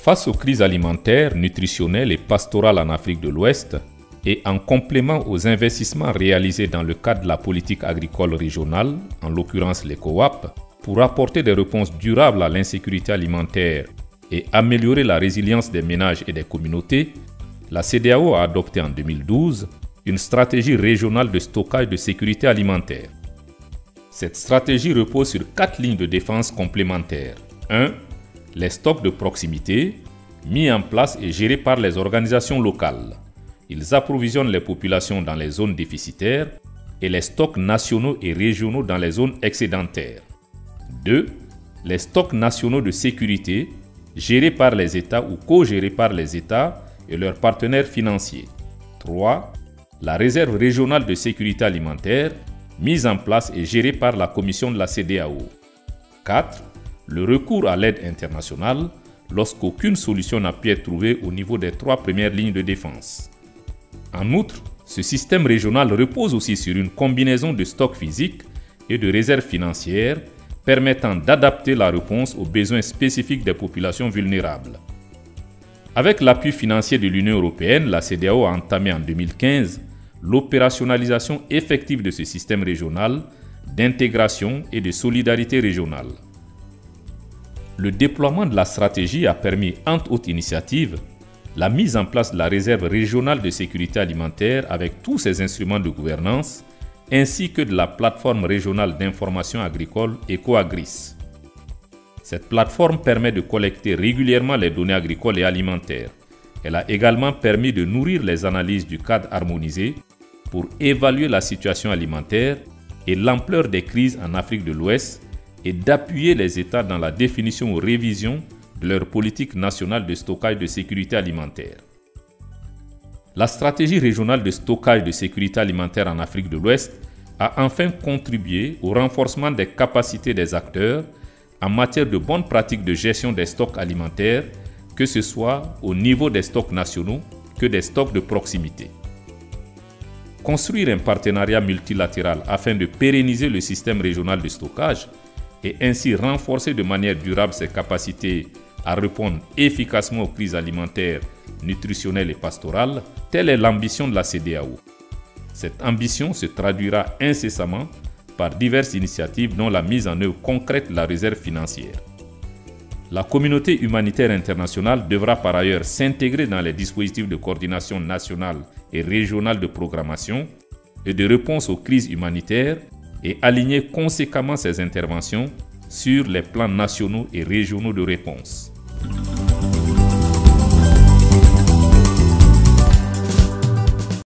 Face aux crises alimentaires, nutritionnelles et pastorales en Afrique de l'Ouest, et en complément aux investissements réalisés dans le cadre de la politique agricole régionale, en l'occurrence les COAP, pour apporter des réponses durables à l'insécurité alimentaire et améliorer la résilience des ménages et des communautés, la CEDEAO a adopté en 2012 une stratégie régionale de stockage de sécurité alimentaire. Cette stratégie repose sur 4 lignes de défense complémentaires. 1. Les stocks de proximité, mis en place et gérés par les organisations locales. Ils approvisionnent les populations dans les zones déficitaires et les stocks nationaux et régionaux dans les zones excédentaires. 2. Les stocks nationaux de sécurité, gérés par les États ou co-gérés par les États et leurs partenaires financiers. 3. La réserve régionale de sécurité alimentaire, mise en place et gérée par la Commission de la CEDEAO. 4. Le recours à l'aide internationale lorsqu'aucune solution n'a pu être trouvée au niveau des 3 premières lignes de défense. En outre, ce système régional repose aussi sur une combinaison de stocks physiques et de réserves financières permettant d'adapter la réponse aux besoins spécifiques des populations vulnérables. Avec l'appui financier de l'Union européenne, la CEDEAO a entamé en 2015 l'opérationnalisation effective de ce système régional d'intégration et de solidarité régionale. Le déploiement de la stratégie a permis, entre autres initiatives, la mise en place de la réserve régionale de sécurité alimentaire avec tous ses instruments de gouvernance, ainsi que de la plateforme régionale d'information agricole EcoAgris. Cette plateforme permet de collecter régulièrement les données agricoles et alimentaires. Elle a également permis de nourrir les analyses du cadre harmonisé pour évaluer la situation alimentaire et l'ampleur des crises en Afrique de l'Ouest et d'appuyer les États dans la définition ou révision de leur politique nationale de stockage de sécurité alimentaire. La stratégie régionale de stockage de sécurité alimentaire en Afrique de l'Ouest a enfin contribué au renforcement des capacités des acteurs en matière de bonnes pratiques de gestion des stocks alimentaires, que ce soit au niveau des stocks nationaux que des stocks de proximité. Construire un partenariat multilatéral afin de pérenniser le système régional de stockage et ainsi renforcer de manière durable ses capacités à répondre efficacement aux crises alimentaires, nutritionnelles et pastorales, telle est l'ambition de la CEDEAO. Cette ambition se traduira incessamment par diverses initiatives dont la mise en œuvre concrète de la réserve financière. La communauté humanitaire internationale devra par ailleurs s'intégrer dans les dispositifs de coordination nationale et régionale de programmation et de réponse aux crises humanitaires et aligner conséquemment ses interventions sur les plans nationaux et régionaux de réponse.